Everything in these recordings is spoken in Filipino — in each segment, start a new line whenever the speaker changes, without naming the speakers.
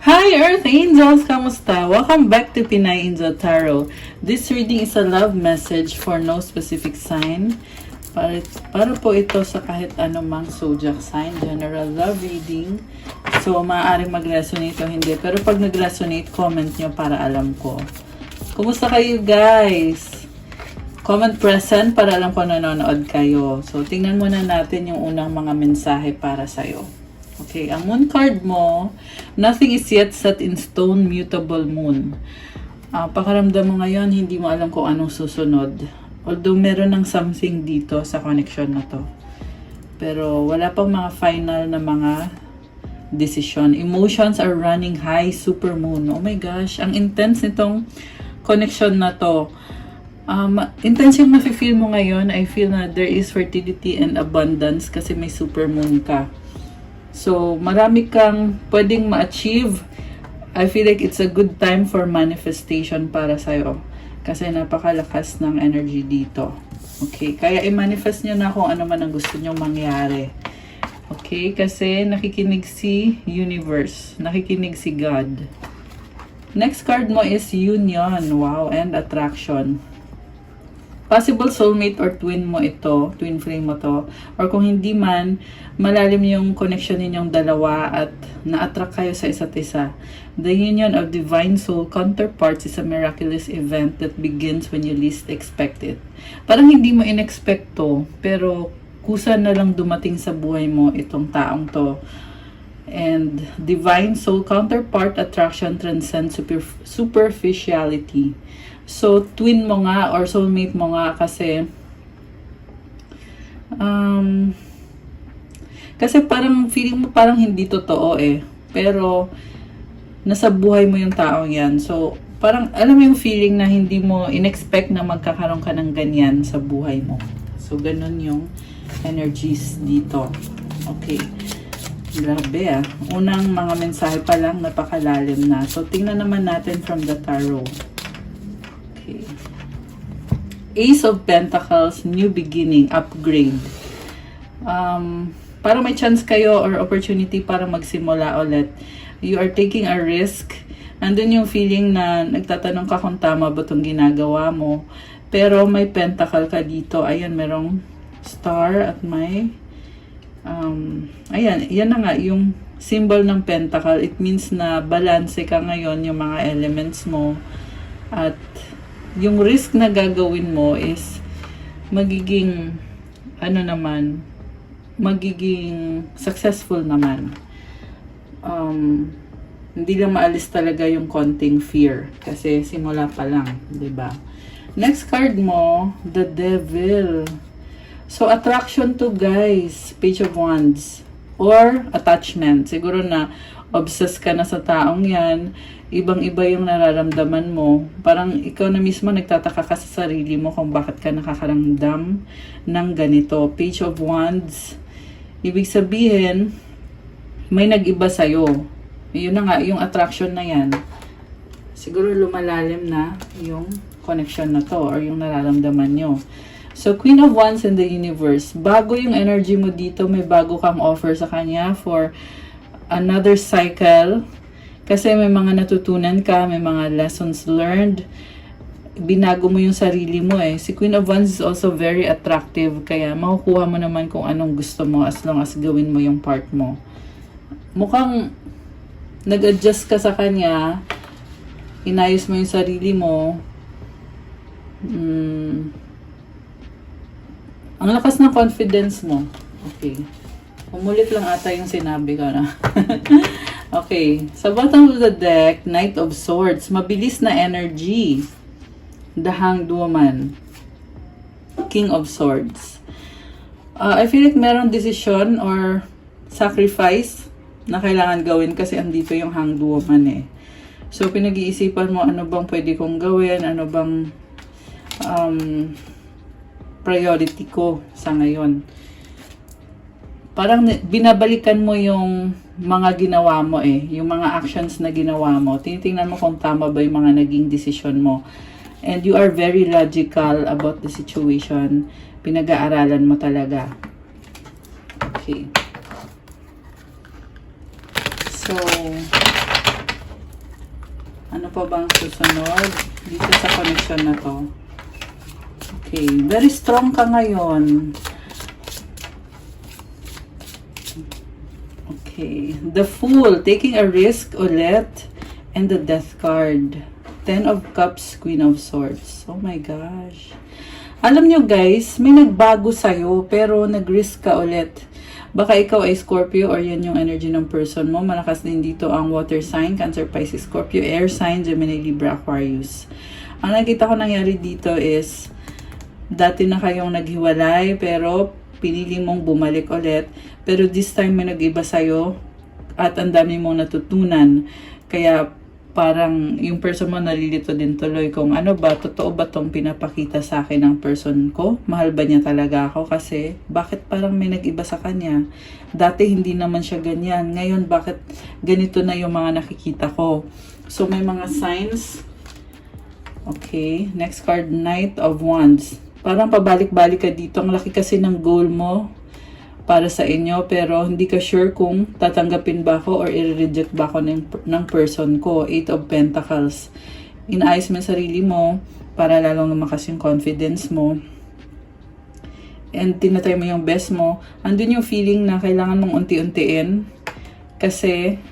Hi Earth Angels! Kamusta? Welcome back to Pinay Angel Tarot. This reading is a love message for no specific sign. Para po ito sa kahit anumang zodiac sign. General love reading. So, maaaring mag-resonate o hindi. Pero pag nag-resonate, comment nyo para alam ko. Kumusta kayo guys? Comment present para alam ko nanonood kayo. So, tingnan muna natin yung unang mga mensahe para sa'yo. Okay, ang moon card mo, nothing is yet set in stone, mutable moon. Pakaramdam mo ngayon, hindi mo alam kung anong susunod. Although meron ng something dito sa connection na to. Pero wala pang mga final na mga decision. Emotions are running high, super moon. Oh my gosh, ang intense nitong connection na to. Intense yung nafe-feel mo ngayon. I feel na there is fertility and abundance kasi may super moon ka. So, marami kang pwedeng ma-achieve. I feel like it's a good time for manifestation para sa'yo. Kasi napakalakas ng energy dito. Okay? Kaya i-manifest nyo na kung ano man ang gusto nyo mangyari. Okay? Kasi nakikinig si universe. Nakikinig si God. Next card mo is union. Wow. And attraction. Possible soulmate or twin mo ito, twin flame mo to, or kung hindi man, malalim yung connection ninyong dalawa at na-attract kayo sa isa't isa. The union of divine soul counterparts is a miraculous event that begins when you least expect it. Parang hindi mo in-expect to, pero kusa na lang dumating sa buhay mo itong taong to. And divine soul counterpart attraction transcends superficiality. So, twin mo nga or soulmate mo nga kasi parang feeling mo parang hindi totoo eh. Pero, nasa buhay mo yung taong yan. So, parang alam mo yung feeling na hindi mo in-expect na magkakaroon ka ng ganyan sa buhay mo. So, ganun yung energies dito. Okay. Grabe ah. Unang mga mensahe pa lang napakalalim na. So, tingnan naman natin from the tarot. Okay. Ace of Pentacles, new beginning, upgrade. Para may chance kayo or opportunity para magsimula ulit. You are taking a risk. Nandun yung feeling na nagtatanong ka kung tama ba itong ginagawa mo. Pero may pentacle ka dito. Ayan, merong star at may ayan, yan na nga yung symbol ng pentacle. It means na balance ka ngayon yung mga elements mo. At yung risk na gagawin mo is magiging magiging successful naman. Hindi lang maalis talaga yung konting fear kasi simula pa lang, 'di ba? Next card mo, the Devil. So attraction to guys, Page of Wands or attachment. Siguro na obsessed ka na sa taong yan, ibang-iba yung nararamdaman mo. Parang ikaw na mismo nagtataka ka sa sarili mo kung bakit ka nakakaramdam ng ganito. Page of Wands. Ibig sabihin, may nag-iba sa'yo. Yun na nga, yung attraction na yan. Siguro lumalalim na yung connection na to or yung nararamdaman nyo. So, Queen of Wands in the universe. Bago yung energy mo dito, may bago kang offer sa kanya for another cycle. Kasi may mga natutunan ka, may mga lessons learned. Binago mo yung sarili mo eh. Si Queen of Wands is also very attractive. Kaya makukuha mo naman kung anong gusto mo as long as gawin mo yung part mo. Mukhang nag-adjust ka sa kanya. Inayos mo yung sarili mo. Ang lakas ng confidence mo. Okay. Umulit lang ata yung sinabi ko na. Okay. Sa bottom of the deck, Knight of Swords. Mabilis na energy. The Hanged Woman. King of Swords. I feel like merong decision or sacrifice na kailangan gawin kasi andito yung Hanged Woman eh. So, pinag-iisipan mo ano bang pwede kong gawin, ano bang priority ko sa ngayon. Parang binabalikan mo yung mga ginawa mo eh. Yung mga actions na ginawa mo. Tinitingnan mo kung tama ba yung mga naging decision mo. And you are very logical about the situation. Pinag-aaralan mo talaga. Okay. So, Ano pa bang susunod dito sa connection na to? Okay, very strong ka ngayon. Okay, the Fool, taking a risk ulit, and the Death card. 10 of Cups, Queen of Swords. Oh my gosh. Alam nyo guys, may nagbago sa'yo, pero nag-risk ka ulit. Baka ikaw ay Scorpio or yan yung energy ng person mo. Malakas din dito ang water sign, Cancer, Pisces, Scorpio, air sign, Gemini, Libra, Aquarius. Ang nakita ko nangyari dito is, dati na kayong naghiwalay, pero pinili mong bumalik ulit. Pero this time may nag-iba sa'yo at ang dami mong natutunan. Kaya parang yung person mo nalilito din tuloy kung ano ba, totoo ba tong pinapakita sa akin ng person ko? Mahal ba niya talaga ako? Kasi bakit parang may nag-iba sa kanya? Dati hindi naman siya ganyan. Ngayon bakit ganito na yung mga nakikita ko? So may mga signs. Okay, next card, Knight of Wands. Parang pabalik-balik ka dito. Ang laki kasi ng goal mo para sa inyo, pero hindi ka sure kung tatanggapin ba ako or i-reject ba ako ng person ko. 8 of Pentacles. Inaayos mo yung sarili mo para lalong lumakas yung confidence mo. And tinatry mo yung best mo. Andun yung feeling na kailangan mong unti-untiin kasi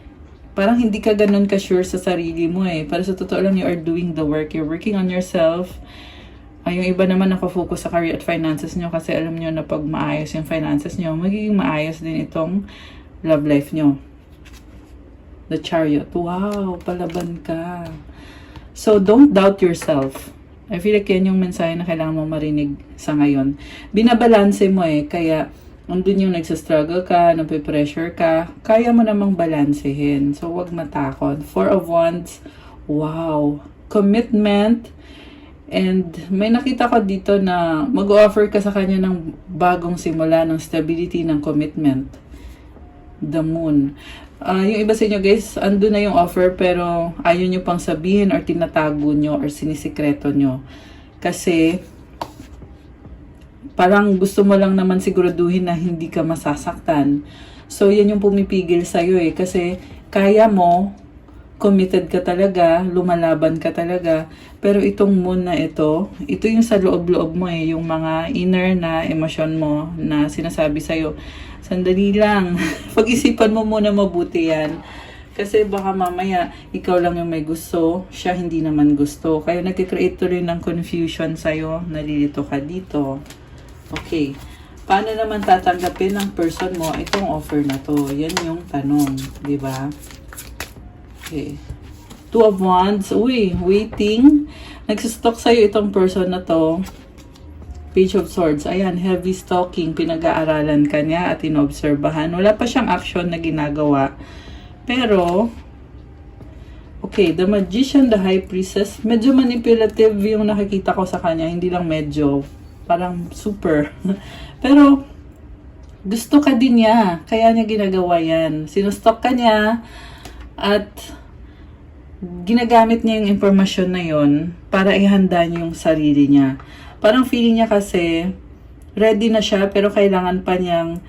parang hindi ka ganun ka-sure sa sarili mo eh. Para sa totoo lang, you are doing the work. You're working on yourself. Yung iba naman nakafocus sa career at finances nyo kasi alam nyo na pag maayos yung finances nyo, magiging maayos din itong love life nyo. The Chariot. Wow, palaban ka. So, don't doubt yourself. I feel like yan yung mensahe na kailangan mo marinig sa ngayon. Binabalanse mo eh, kaya andun yung nagsastruggle ka, nape-pressure ka, kaya mo namang balansehin. So, wag matakot. 4 of Wands. Wow. Commitment. And may nakita ko dito na mag-offer ka sa kanya ng bagong simula, ng stability, ng commitment. The Moon. Yung iba sa inyo guys, ando na yung offer pero ayaw nyo pang sabihin or tinatago nyo or sinisikreto nyo. Kasi parang gusto mo lang naman siguraduhin na hindi ka masasaktan. So yan yung pumipigil sa'yo eh. Kasi kaya mo, committed ka talaga, lumalaban ka talaga. Pero itong Moon na ito yung sa loob-loob mo eh, yung mga inner na emosyon mo na sinasabi sa'yo, sandali lang, pag-isipan mo muna mabuti yan. Kasi baka mamaya, ikaw lang yung may gusto, siya hindi naman gusto. Kaya nagkikreate tuloy ng confusion sa'yo, nalilito ka dito. Okay, paano naman tatanggapin ng person mo itong offer na to? Yan yung tanong, di ba? Okay. 2 of Wands. Uy, waiting. Nagsistock sa'yo itong person na to. Page of Swords. Ayan, heavy stalking. Pinag-aaralan ka niya at inobserbahan. Wala pa siyang action na ginagawa. Pero, okay, the Magician, the High Priestess. Medyo manipulative yung nakikita ko sa kanya. Hindi lang medyo. Parang super. Pero, gusto ka din niya. Kaya niya ginagawa yan. Sinustock ka niya. At ginagamit niya yung impormasyon na yon para ihanda niya yung sarili niya. Parang feeling niya kasi ready na siya pero kailangan pa niyang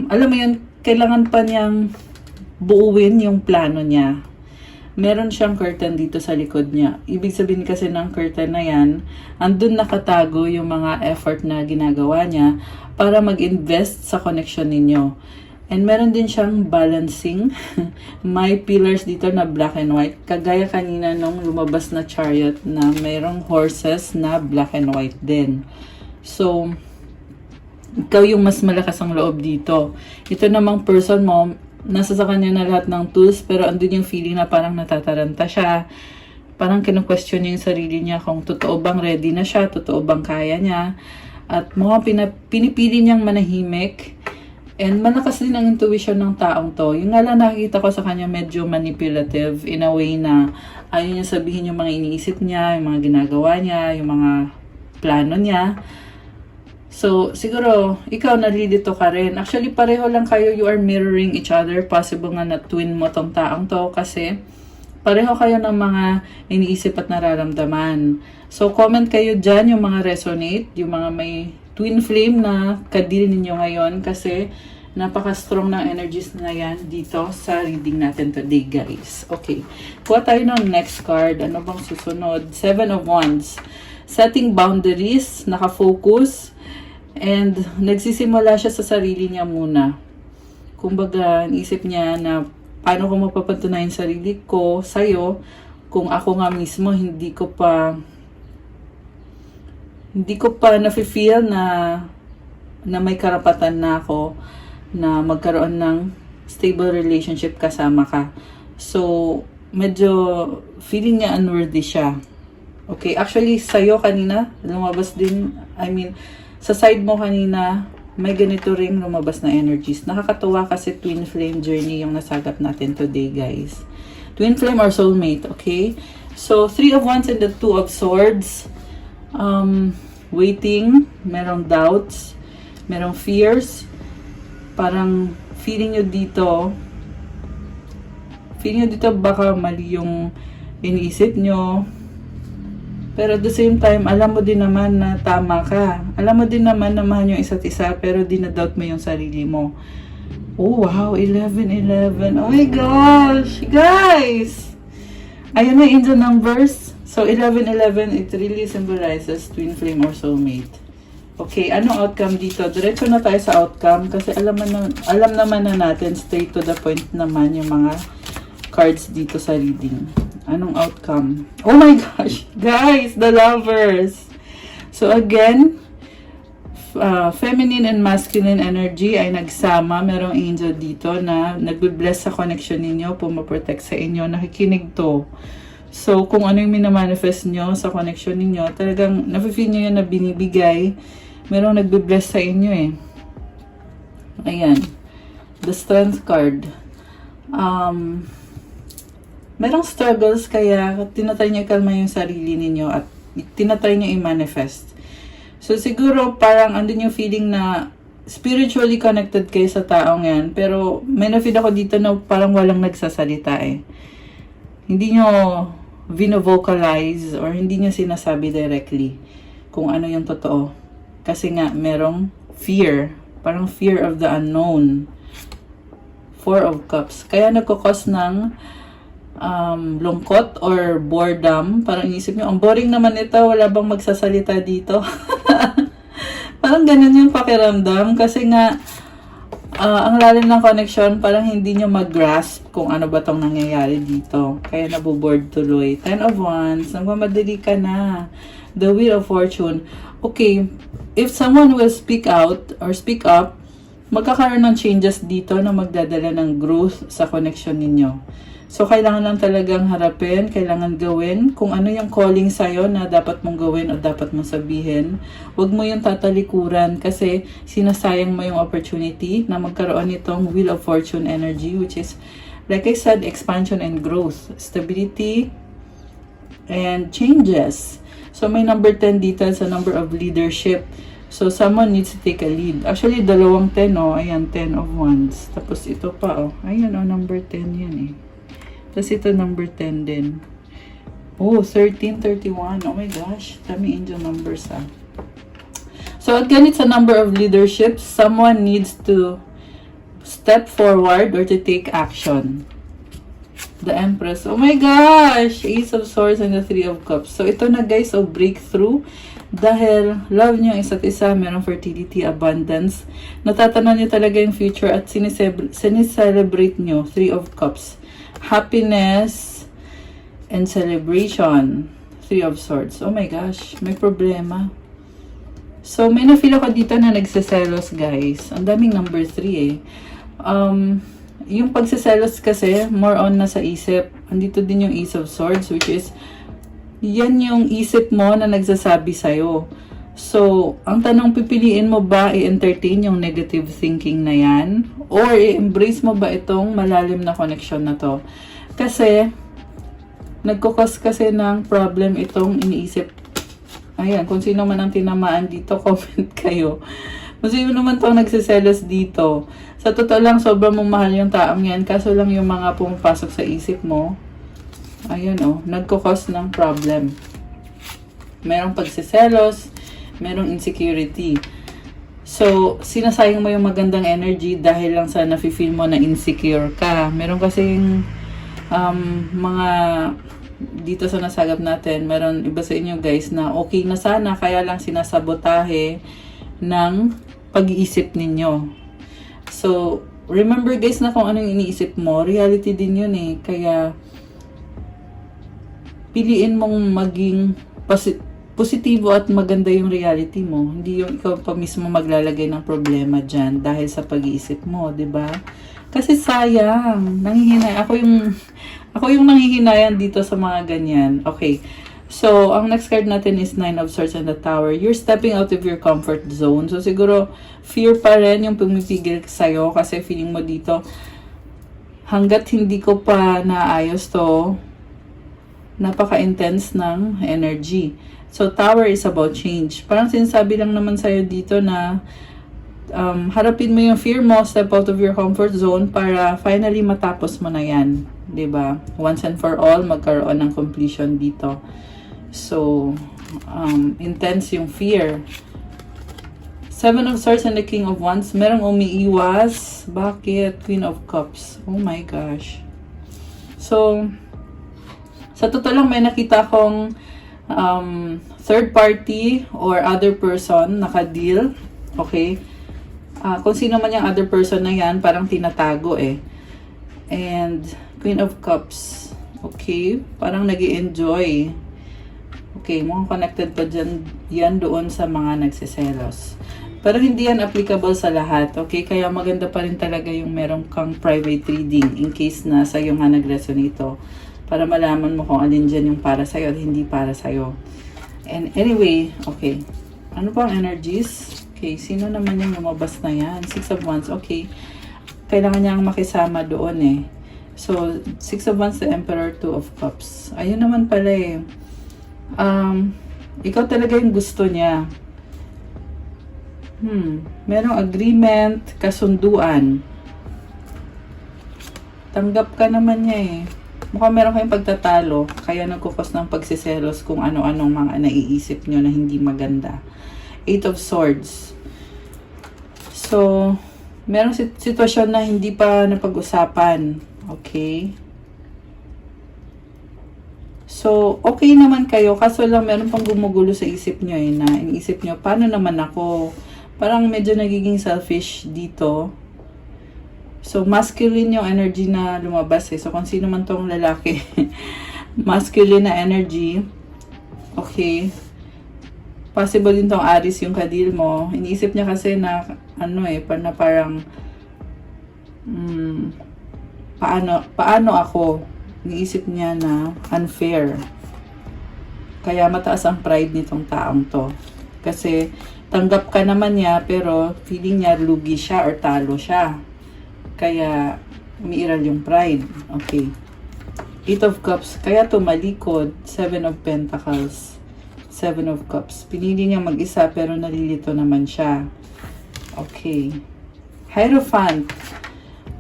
alam mo yun, kailangan pa niyang buuin yung plano niya. Meron siyang curtain dito sa likod niya. Ibig sabihin kasi ng curtain na yan, andun nakatago yung mga effort na ginagawa niya para mag-invest sa connection ninyo. And meron din siyang balancing. May pillars dito na black and white. Kagaya kanina nung lumabas na Chariot na mayroong horses na black and white din. So, ikaw yung mas malakas ang loob dito. Ito namang person mo, nasa sa kanya na lahat ng tools, pero andun yung feeling na parang natataranta siya. Parang kinu-question niya yung sarili niya kung totoo bang ready na siya, totoo bang kaya niya. At mukhang pinipili niyang manahimik. And malakas din ang intuition ng taong to. Yung nga lang nakikita ko sa kanya medyo manipulative in a way na ayaw niya sabihin yung mga iniisip niya, yung mga ginagawa niya, yung mga plano niya. So, siguro, ikaw nalilito ka rin. Actually, pareho lang kayo, you are mirroring each other. Possible nga na twin mo tong taong to kasi pareho kayo ng mga iniisip at nararamdaman. So, comment kayo dyan yung mga resonate, yung mga may twin flame na kadil ninyo ngayon kasi Napaka-strong ng energies na yan dito sa reading natin today, guys. Okay. Kuha tayo ng next card. Ano bang susunod? Seven of Wands. Setting boundaries, nakafocus, and nagsisimula siya sa sarili niya muna. Kumbaga, isip niya na paano ko mapapatunayan sarili ko sa'yo kung ako nga mismo hindi ko pa nafe-feel na may karapatan na ako na magkaroon ng stable relationship kasama ka. So, medyo feeling niya unworthy siya. Okay, actually, sa'yo kanina, lumabas din, sa side mo kanina, may ganito ring lumabas na energies. Nakakatuwa kasi twin flame journey yung nasagap natin today, guys. Twin flame or soulmate, okay? So, 3 of Wands and the 2 of Swords. Waiting, merong doubts, merong fears. Parang feeling nyo dito baka mali yung iniisip nyo. Pero at the same time, alam mo din naman na tama ka. Alam mo din naman na mahal yung isa't isa, pero dinadoubt mo yung sarili mo. Oh, wow, 11-11. Oh my gosh, guys! Ayan na angel numbers. So, 11-11, it really symbolizes twin flame or soulmate. Okay, anong outcome dito? Diretso na tayo sa outcome kasi alam naman na natin, straight to the point naman yung mga cards dito sa reading. Anong outcome? Oh my gosh! Guys, the Lovers! So again, feminine and masculine energy ay nagsama. Merong angel dito na nagbe-bless sa connection ninyo, pumaprotect sa inyo, nakikinig to. So, kung ano yung minamanifest nyo sa connection ninyo, talagang nafe-feel nyo yun na binibigay. Merong nagbe-bless sa inyo eh. Ayan. The Strength card. Merong struggles kaya tinatry nyo ikalma yung sarili ninyo at tinatry nyo i-manifest. So, siguro parang andun yung feeling na spiritually connected kayo sa taong yan. Pero may na-feel ako dito na parang walang nagsasalita eh. Hindi nyo vino-vocalize or hindi nyo sinasabi directly kung ano yung totoo. Kasi nga, merong fear. Parang fear of the unknown. 4 of Cups. Kaya nagkakos ng lungkot or boredom. Parang inisip nyo, ang boring naman ito. Wala bang magsasalita dito? Parang ganun yung pakiramdam. Kasi nga, ang lalim ng connection, parang hindi nyo mag-grasp kung ano ba tong nangyayari dito. Kaya nabuboard tuloy. 10 of Wands. Nagmamadali ka na. The Wheel of Fortune. Okay, if someone will speak out or speak up, magkakaroon ng changes dito na magdadala ng growth sa connection ninyo. So, kailangan lang talagang harapin, kailangan gawin kung ano yung calling sa'yo na dapat mong gawin o dapat mong sabihin. Huwag mo yung tatalikuran kasi sinasayang mo yung opportunity na magkaroon nitong Wheel of Fortune energy, which is, like I said, expansion and growth, stability, and changes. So, may number 10 dito sa number of leadership. So, someone needs to take a lead. Actually, dalawang 10, oh. Ayan, 10 of Wands. Tapos ito pa, oh. Ayan, oh, number 10 yan, eh. Tapos ito, number 10 din. Oh, 13, 31. Oh my gosh. Dami angel numbers, ah. So, again, it's a number of leadership. Someone needs to step forward or to take action. The Empress. Oh my gosh! Ace of Swords and the 3 of Cups. So, ito na guys, so breakthrough. Dahil love nyo isa't isa, merong fertility, abundance. Natatanan nyo talaga yung future at sinicelebrate nyo. 3 of Cups. Happiness and celebration. 3 of Swords. Oh my gosh, may problema. So, may na-feel ako dito na nagsiselos, guys. Ang daming number 3 eh. Yung pagsiselos kasi, more on na sa isip. Andito din yung Ace of Swords, which is, yan yung isip mo na nagsasabi sa'yo. So, ang tanong, pipiliin mo ba i-entertain yung negative thinking na yan? Or i-embrace mo ba itong malalim na connection na to? Kasi, nagkukos kasi ng problem itong iniisip. Ayan, kung sino man ang tinamaan dito, comment kayo. Kung sino naman itong nagsiselos dito. Sa totoo lang, sobrang mong mahal yung taong yan. Kaso lang yung mga pumapasok sa isip mo, ayun oh, nagkukos ng problem. Merong pagsiselos, merong insecurity. So, sinasayang mo yung magandang energy dahil lang sa nafe-feel mo na insecure ka. Meron kasing mga dito sa nasagap natin, meron iba sa inyo guys na okay na sana, kaya lang sinasabotahe ng pag-iisip ninyo. So, remember guys na kung anong iniisip mo, reality din yun eh. Kaya, piliin mong maging positibo at maganda yung reality mo. Hindi yung ikaw pa mismo maglalagay ng problema dyan dahil sa pag-iisip mo, 'di ba? Kasi sayang, nanghihinay. Ako yung nanghihinayan dito sa mga ganyan. Okay. So, ang next card natin is Nine of Swords and the Tower. You're stepping out of your comfort zone. So, siguro, fear pa rin yung pumipigil sa'yo kasi feeling mo dito, hanggat hindi ko pa naayos to, napaka-intense ng energy. So, Tower is about change. Parang sinasabi lang naman sa'yo dito na harapin mo yung fear mo, step out of your comfort zone para finally matapos mo na yan. 'Di ba? Once and for all, magkaroon ng completion dito. So, intense yung fear. Seven of Swords and the King of Wands. Merong umiiwas. Bakit? Queen of Cups. Oh my gosh. So, sa totoo lang may nakita akong third party or other person naka-deal. Okay? Kung sino man yung other person na yan, parang tinatago eh. And Queen of Cups. Okay? Parang nag-i-enjoy. Okay, mukhang connected pa dyan, yan doon sa mga nagsiselos. Pero hindi yan applicable sa lahat. Okay? Kaya maganda pa rin talaga yung meron kang private reading in case na sa'yo nga nag-resonate ito. Para malaman mo kung alin dyan yung para sa'yo at hindi para sa'yo. And anyway, okay. Ano pa ang energies? Okay, sino naman yung lumabas na yan? Six of Wands, okay. Kailangan niyang makisama doon eh. So, Six of Wands, the Emperor, Two of Cups. Ayun naman pala eh. Ikaw talaga yung gusto niya. Merong agreement, kasunduan. Tanggap ka naman niya eh. Mukhang meron kayong pagtatalo, kaya nagkukos ng pagsiselos kung ano-anong mga naiisip nyo na hindi maganda. Eight of Swords. So, merong sitwasyon na hindi pa napag-usapan. Okay? So, okay naman kayo, kaso lang meron pang gumugulo sa isip nyo eh, na iniisip nyo, paano naman ako? Parang medyo nagiging selfish dito. So, masculine yung energy na lumabas eh. So, kung sino man tong lalaki, masculine na energy, okay. Possible din tong Aries yung kadil mo. Iniisip niya kasi na, parang, paano ako? Iniisip niya na unfair. Kaya mataas ang pride nitong taong to. Kasi, tanggap ka naman niya, pero feeling niya lugi siya or talo siya. Kaya, umiiral yung pride. Okay. Eight of Cups. Kaya tumalikod. Seven of Pentacles. Seven of Cups. Pinili niya mag-isa pero nalilito naman siya. Okay. Hierophant.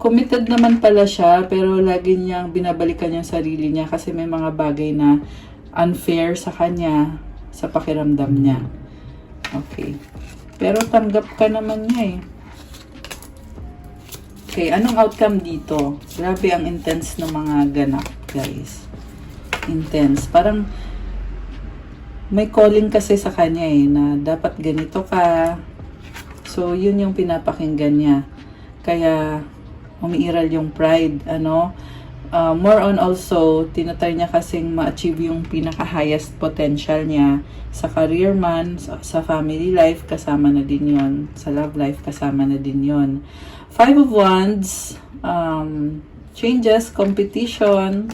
Committed naman pala siya pero lagi niyang binabalikan yung sarili niya kasi may mga bagay na unfair sa kanya sa pakiramdam niya. Okay. Pero tanggap ka naman niya eh. Okay, anong outcome dito? Grabe ang intense ng mga ganap, guys. Intense. Parang may calling kasi sa kanya eh, na dapat ganito ka. So, yun yung pinapakinggan niya. Kaya, umiiral yung pride, more on also, tinatry niya kasing ma-achieve yung pinaka-highest potential niya sa career man, sa family life, kasama na din yon, sa love life, kasama na din yon. Five of Wands, changes, competition,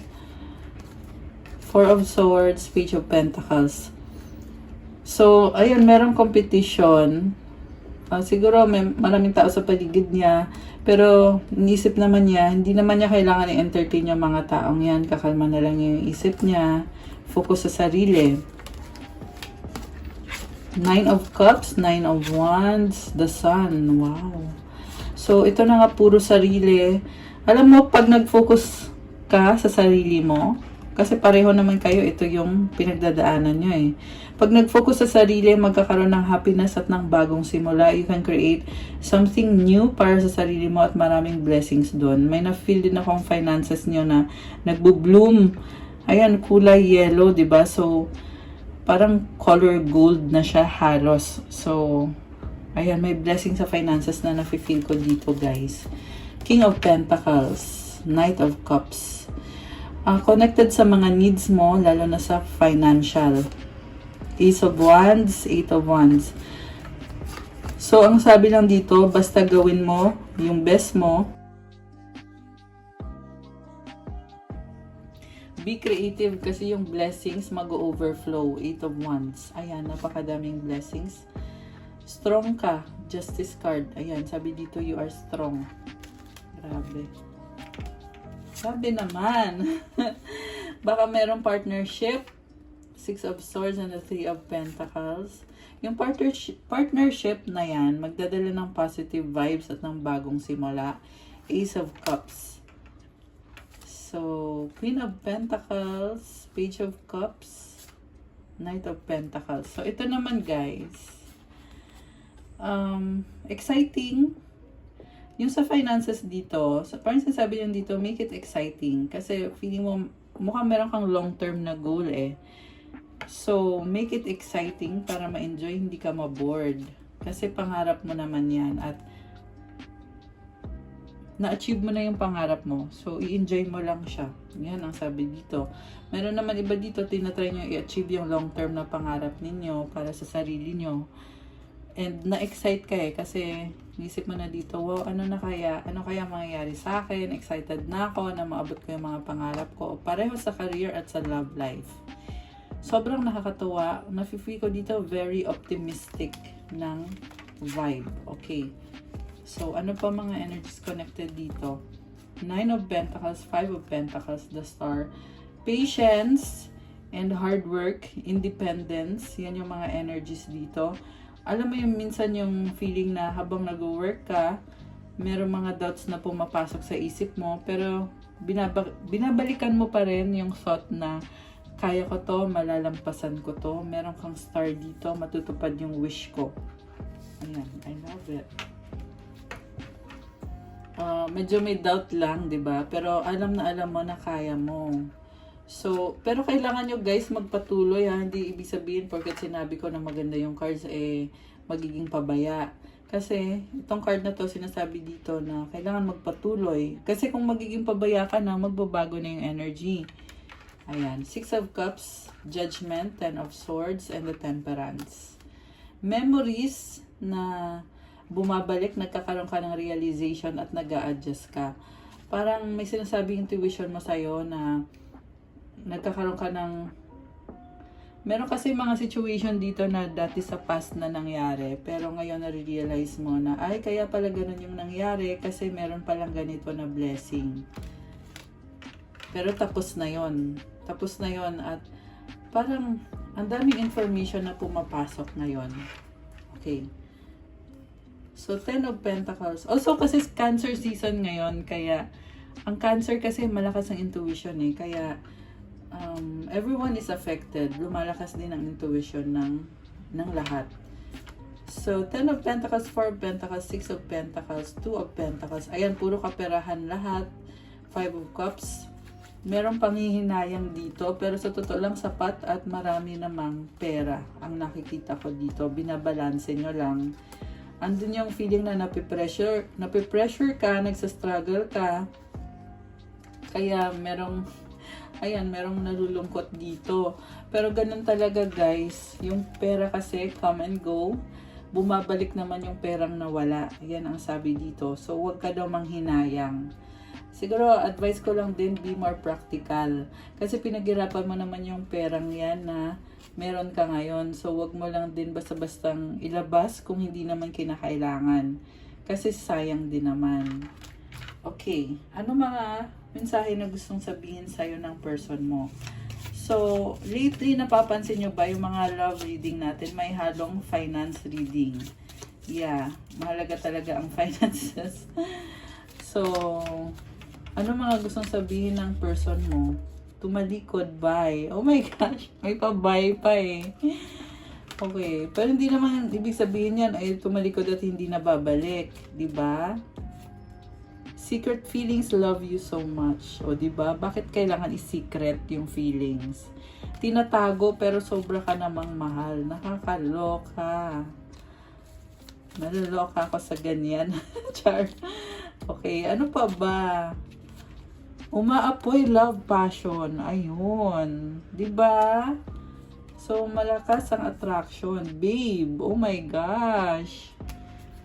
Four of Swords, Page of Pentacles. So, ayun, merong competition. Siguro may maraming tao sa paligid niya, pero inisip naman niya, hindi naman niya kailangan i-entertain yung mga taong yan. Kakalma na lang yung isip niya, focus sa sarili. Nine of Cups, Nine of Wands, the Sun. Wow. So, ito na nga puro sarili. Alam mo, pag nag-focus ka sa sarili mo, Kasi pareho naman kayo, ito yung pinagdadaanan nyo eh. Pag nag-focus sa sarili, magkakaroon ng happiness at ng bagong simula. You can create something new para sa sarili mo at maraming blessings doon. May na-feel din akong finances nyo na nagbo-bloom. Ayan, kulay yellow, 'di ba? So, parang color gold na siya halos. So, ayan, may blessing sa finances na nafe-feel ko dito, guys. King of Pentacles, Knight of Cups. Connected sa mga needs mo, lalo na sa financial. Ace of Wands, Eight of Wands. So, ang sabi lang dito, basta gawin mo yung best mo. Be creative kasi yung blessings mag-overflow. Eight of Wands. Ayan, napakadaming blessings. Strong ka. Justice card. Ayan, sabi dito, you are strong. Grabe. Sabi naman. Baka merong partnership. Six of Swords and the Three of Pentacles. Yung partnership na yan, magdadala ng positive vibes at ng bagong simula. Ace of Cups. So, Queen of Pentacles, Page of Cups, Knight of Pentacles. So, ito naman guys. Exciting. Yung sa finances dito, parang sinasabi yung dito, make it exciting. Kasi feeling mo, mukhang meron kang long-term na goal eh. So, make it exciting para ma-enjoy, hindi ka ma-bored. Kasi pangarap mo naman yan at na-achieve mo na yung pangarap mo. So, i-enjoy mo lang siya. Yan ang sabi dito. Meron naman iba dito, tinatry nyo i-achieve yung long-term na pangarap ninyo para sa sarili nyo. And na-excite ka eh, kasi nisip mo na dito, wow, ano kaya mangyayari sa akin? Excited na ako na maabot ko yung mga pangarap ko. Pareho sa career at sa love life. Sobrang nakakatuwa. Nafe-feel ko dito very optimistic ng vibe. Okay. So, ano pa mga energies connected dito? Nine of Pentacles, Five of Pentacles, the Star. Patience and hard work, independence. Yan yung mga energies dito. Alam mo yung minsan yung feeling na habang nag-work ka, merong mga doubts na pumapasok sa isip mo, pero binabalikan mo pa rin yung thought na kaya ko to, malalampasan ko to, meron kang star dito, matutupad yung wish ko. Ayan, I love it. Medyo may doubt lang, 'di ba? Pero alam mo na kaya mo. So, pero kailangan nyo guys magpatuloy ha. Hindi ibig sabihin porket sinabi ko na maganda yung cards eh magiging pabaya. Kasi itong card na to sinasabi dito na kailangan magpatuloy. Kasi kung magiging pabaya ka na, magbabago na yung energy. Ayan. Six of Cups, Judgment, Ten of Swords, and the Temperance. Memories na bumabalik, nagkakaroon ka ng realization at nag-a-adjust ka. Parang may sinasabi intuition mo sa'yo na nagkakaroon ka ng meron kasi mga situation dito na dati sa past na nangyari, pero ngayon na-realize mo na ay kaya pala ganun yung nangyari kasi meron palang ganito na blessing. Pero tapos na yon at parang ang daming information na pumapasok ngayon. Okay. So, Ten of Pentacles. Also, kasi Cancer season ngayon, kaya ang Cancer kasi malakas ang intuition eh. Kaya everyone is affected. Lumalakas din ang intuition ng lahat. So, Ten of Pentacles, Four of Pentacles, Six of Pentacles, Two of Pentacles. Ayan, puro kaperahan lahat. Five of Cups. Merong panghihinayang dito, pero sa totoo lang sapat at marami namang pera ang nakikita ko dito. Binabalanse nyo lang. Andun yung feeling na napipressure ka, nagsastruggle ka. Kaya merong nalulungkot dito. Pero ganun talaga guys. Yung pera kasi come and go. Bumabalik naman yung perang nawala. Yan ang sabi dito. So, huwag ka daw manghinayang. Siguro, advice ko lang din, be more practical. Kasi pinaghirapan mo naman yung perang yan na meron ka ngayon. So, huwag mo lang din basta-bastang ilabas kung hindi naman kinakailangan. Kasi sayang din naman. Okay. Ano mga mensahe na gustong sabihin sa'yo ng person mo? So, lately, napapansin nyo ba yung mga love reading natin? May halong finance reading. Yeah. Mahalaga talaga ang finances. So, ano mga gustong sabihin ng person mo? tumalikod, bye. Oh my gosh, may pa-bye pa eh. Okay, pero hindi naman ibig sabihin yan ay tumalikod at hindi na babalik, di ba? Secret feelings love you so much. O di ba? Bakit kailangan i-secret yung feelings? Tinatago pero sobra ka namang mahal. Nakakaloka. Naloloka ako sa ganyan. Char. Okay, ano pa ba? Umaapoy love passion. Ayun. 'Di ba? So malakas ang attraction, babe. Oh my gosh.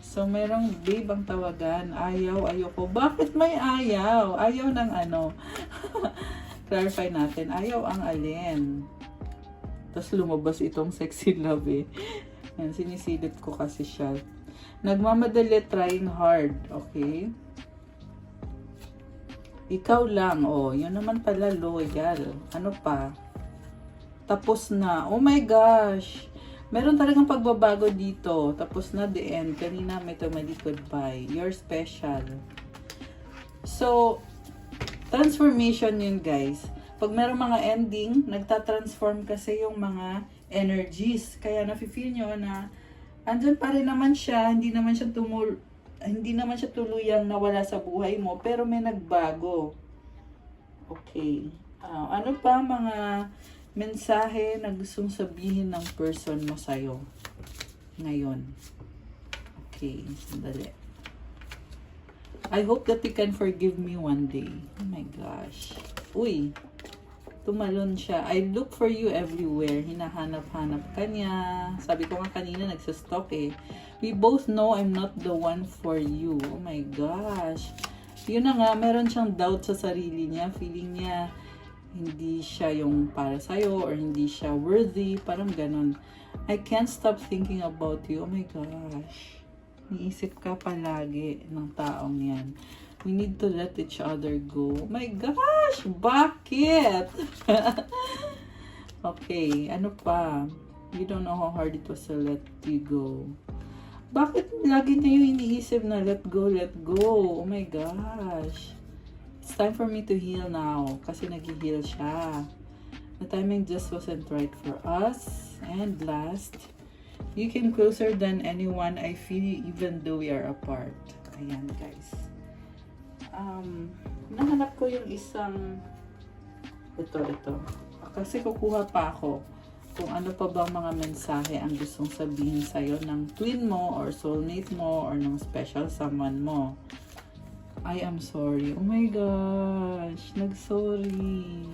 So merong babe ang tawagan. Ayaw, ayoko. Bakit may ayaw? Ayaw ng ano? Clarify natin. Ayaw ang alin. Tapos lumabas itong sexy love eh. Yan, sinisilip ko kasi siya. Nagmamadali, trying hard. Okay? Ikaw lang. Oh, yun naman pala loyal. Ano pa? Tapos na. Oh my gosh. Meron talagang pagbabago dito. Tapos na, the end. Kanina may tumalikod by. You're special. So, transformation yun, guys. Pag meron mga ending, nagtatransform kasi yung mga energies. Kaya nafe-feel nyo na andyan pa rin naman siya, hindi naman siya tuluyang nawala sa buhay mo, pero may nagbago. Okay. Ano pa mga mensahe na gustong sabihin ng person mo sa'yo ngayon? Okay, sandali. I hope that you can forgive me one day. Oh my gosh. Uy, tumalon siya. I look for you everywhere. Hinahanap-hanap ka niya. Sabi ko nga kanina, nagsastop eh. We both know I'm not the one for you. Oh my gosh. Yun na nga, meron siyang doubt sa sarili niya. Feeling niya, hindi siya yung para sa'yo or hindi siya worthy. Parang ganon. I can't stop thinking about you. Oh my gosh. Niisip ka palagi ng taong yan. We need to let each other go. Oh my gosh! Bakit? Okay, ano pa? You don't know how hard it was to let you go. Bakit lagi na yung iniisip na let go, let go? Oh my gosh. It's time for me to heal now. Kasi nag-heal siya. The timing just wasn't right for us. And last, you came closer than anyone I feel even though we are apart. Ayan, guys. Nahanap ko yung isang ito. Kasi kukuha pa ako kung ano pa bang mga mensahe ang gustong sabihin sa'yo ng twin mo or soulmate mo or ng special someone mo. I am sorry. Oh my gosh. Nag-sorry.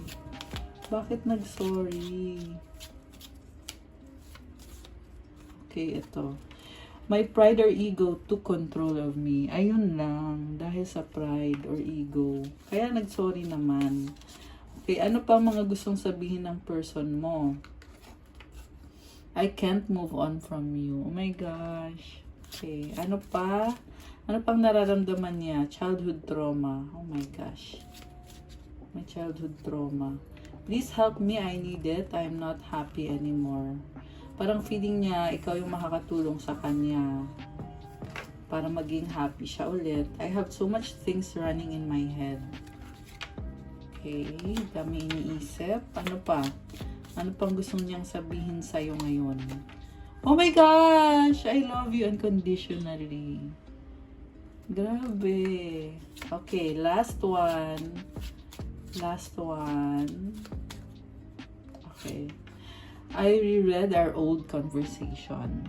Bakit nag-sorry? Okay, ito. My pride or ego took control of me. Ayun lang. Dahil sa pride or ego. Kaya nag-sorry naman. Okay, ano pa mga gustong sabihin ng person mo? I can't move on from you. Oh my gosh. Okay, ano pa? Ano pang nararamdaman niya? Childhood trauma. Oh my gosh. My childhood trauma. Please help me. I need it. I'm not happy anymore. Parang feeling niya, ikaw yung makakatulong sa kanya para maging happy siya ulit. I have so much things running in my head. Okay, dami iniisip. Ano pa? Ano pang gusto niyang sabihin sa'yo ngayon? Oh my gosh! I love you unconditionally. Grabe. Okay, last one. Last one. Okay. I reread our old conversation.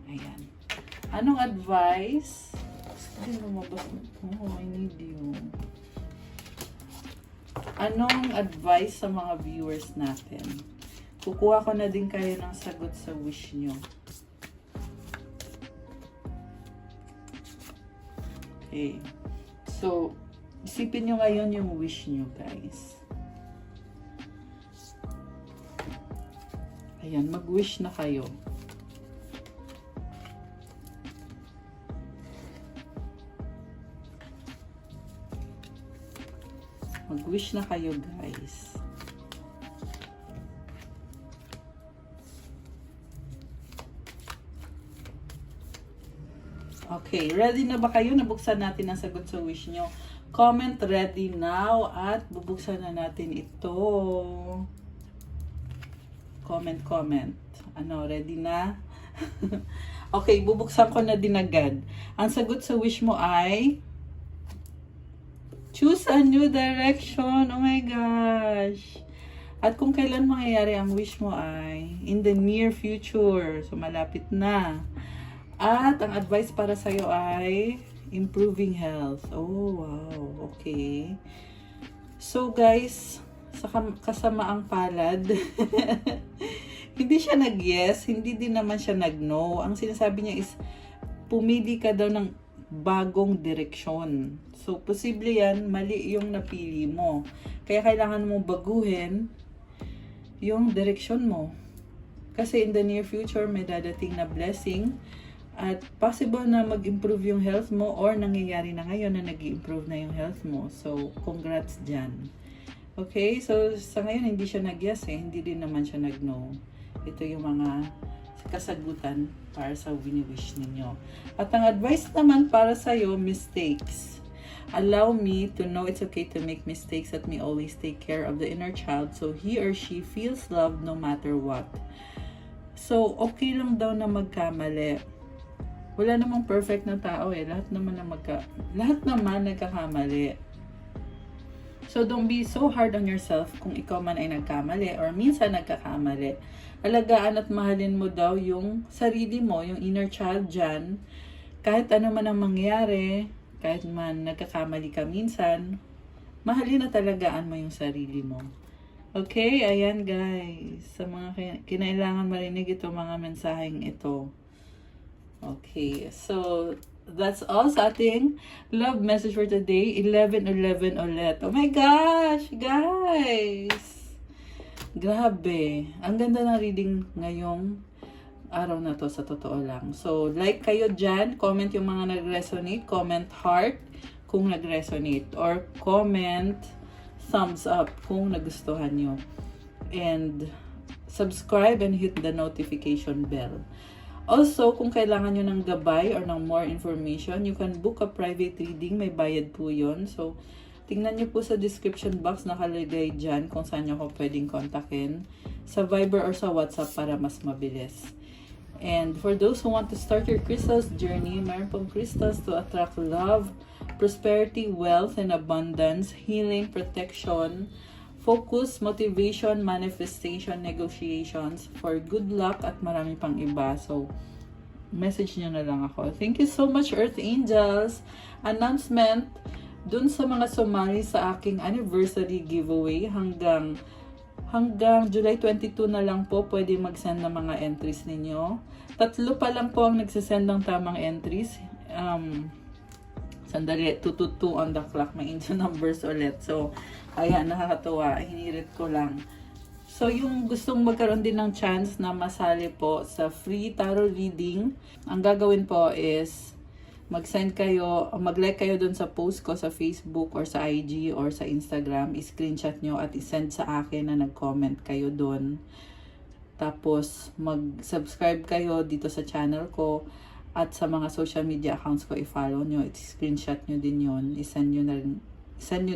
Ayan. Anong advice? Hindi lumabas. Oh, I need you. Anong advice sa mga viewers natin? Kukuha ko na din kayo ng sagot sa wish nyo. Okay. So, isipin nyo ngayon yung wish nyo, guys. Ayan, mag-wish na kayo. Mag-wish na kayo, guys. Okay, ready na ba kayo? Nabuksan natin ang sagot sa wish nyo. Comment ready now at bubuksan na natin ito. Comment. Ano, ready na? Okay, bubuksan ko na din agad. Ang sagot sa wish mo ay choose a new direction. Oh my gosh. At kung kailan mangyayari ang wish mo ay in the near future. So, malapit na. At ang advice para sa'yo ay improving health. Oh, wow. Okay. So, guys, sa kasamaang palad, hindi siya nag-yes, hindi din naman siya nag-no. Ang sinasabi niya is, pumili ka daw ng bagong direksyon. So, posible yan, mali yung napili mo. Kaya kailangan mo baguhin yung direksyon mo. Kasi in the near future, may dadating na blessing at possible na mag-improve yung health mo or nangyayari na ngayon na nag-improve na yung health mo. So, congrats dyan. Okay? So, sa ngayon, hindi siya nag-yes eh. Hindi din naman siya nag-no. Ito yung mga kasagutan para sa wini-wish ninyo. At ang advice naman para sa'yo, mistakes. Allow me to know it's okay to make mistakes. Let me always take care of the inner child so he or she feels loved no matter what. So, okay lang daw na magkamali. Wala namang perfect na tao eh. Lahat naman nagkakamali. So, don't be so hard on yourself kung ikaw man ay nagkamali or minsan nagkakamali. Alagaan at mahalin mo daw yung sarili mo, yung inner child dyan. Kahit ano man ang mangyari, kahit man nagkakamali ka minsan, mahalin at alagaan mo yung sarili mo. Okay? Ayan guys. Sa mga kinailangan marinig ito, mga mensaheng ito. Okay. So, that's all sa ating love message for today. 11:11 ulit. Oh my gosh! Guys! Grabe. Ang ganda ng reading ngayong araw na to, sa totoo lang. So, like kayo dyan, comment yung mga nag-resonate, comment heart kung nag-resonate, or comment thumbs up kung nagustuhan nyo. And subscribe and hit the notification bell. Also, kung kailangan nyo ng gabay or ng more information, you can book a private reading. May bayad po yun. So, tingnan nyo po sa description box, nakalagay dyan kung saan nyo ako pwedeng kontakin. Sa Viber or sa WhatsApp para mas mabilis. And for those who want to start your crystals journey, mayroon pong crystals to attract love, prosperity, wealth, and abundance, healing, protection, focus, motivation, manifestation, negotiations, for good luck, at marami pang iba. So, message nyo na lang ako. Thank you so much, Earth Angels. Announcement, dun sa mga sumali sa aking anniversary giveaway hanggang July 22 na lang po pwede mag-send ng mga entries ninyo. 3 pa lang po ang nagsisend ng tamang entries. Sandali, 222 on the clock. May angel numbers ulit. So, ayan, nakakatuwa. Hinirit ko lang. So, yung gustong magkaroon din ng chance na masali po sa free tarot reading, ang gagawin po is mag-send kayo, mag-like kayo dun sa post ko sa Facebook or sa IG or sa Instagram, i-screenshot nyo at i-send sa akin na nag-comment kayo dun. Tapos, mag-subscribe kayo dito sa channel ko at sa mga social media accounts ko, i-follow nyo, i-screenshot nyo din yon, i-send nyo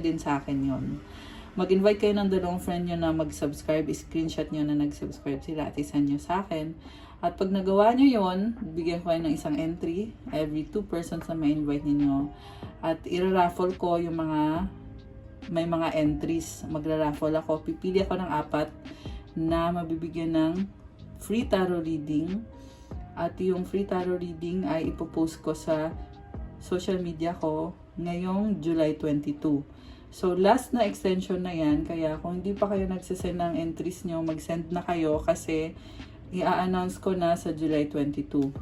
din sa akin yon. Mag-invite kayo ng dalawang friend nyo na mag-subscribe, i-screenshot nyo na nag-subscribe sila at i-send nyo sa akin. At pag nagawa nyo yon, bigyan ko kayo ng isang entry, every 2 persons na may invite ninyo. At i-raffle ko yung may mga entries. Magra-raffle ako. Pipili ako ng 4 na mabibigyan ng free tarot reading. At yung free tarot reading ay ipopost ko sa social media ko ngayong July 22. So, last na extension na yan. Kaya kung hindi pa kayo nagsisend ng entries nyo, mag-send na kayo kasi i-announce ko na sa July 22.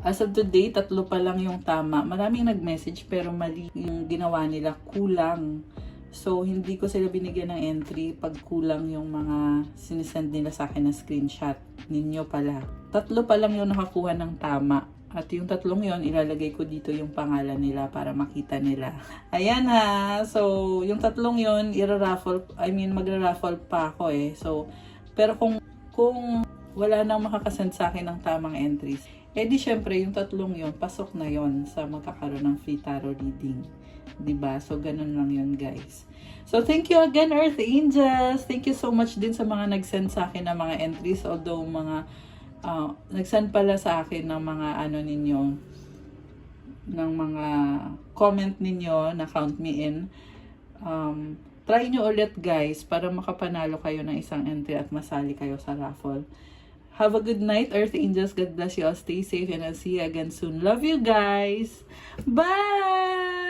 As of today, 3 pa lang yung tama. Maraming nag-message pero mali yung ginawa nila. Kulang. So, hindi ko sila binigyan ng entry pag kulang yung mga sinisend nila sa akin na screenshot. Ninyo pala. 3 pa lang yung nakakuha ng tama. At yung 3 yon, ilalagay ko dito yung pangalan nila para makita nila. Ayan ha. So, yung 3 yon, magra-raffle pa ako eh. So, pero kung wala nang makakasend sa akin ng tamang entries, di syempre yung 3 yon, pasok na yon sa magkakaroon ng free tarot reading. 'Diba? So, ganun lang yun, guys. So, thank you again, Earth Angels. Thank you so much din sa mga nag-send sa akin ng mga entries. Although, nag-send pala sa akin ng mga ninyo, ng mga comment ninyo na count me in. Try nyo ulit, guys, para makapanalo kayo ng isang entry at masali kayo sa raffle. Have a good night, Earth Angels. God bless you all. Stay safe and I'll see you again soon. Love you, guys. Bye!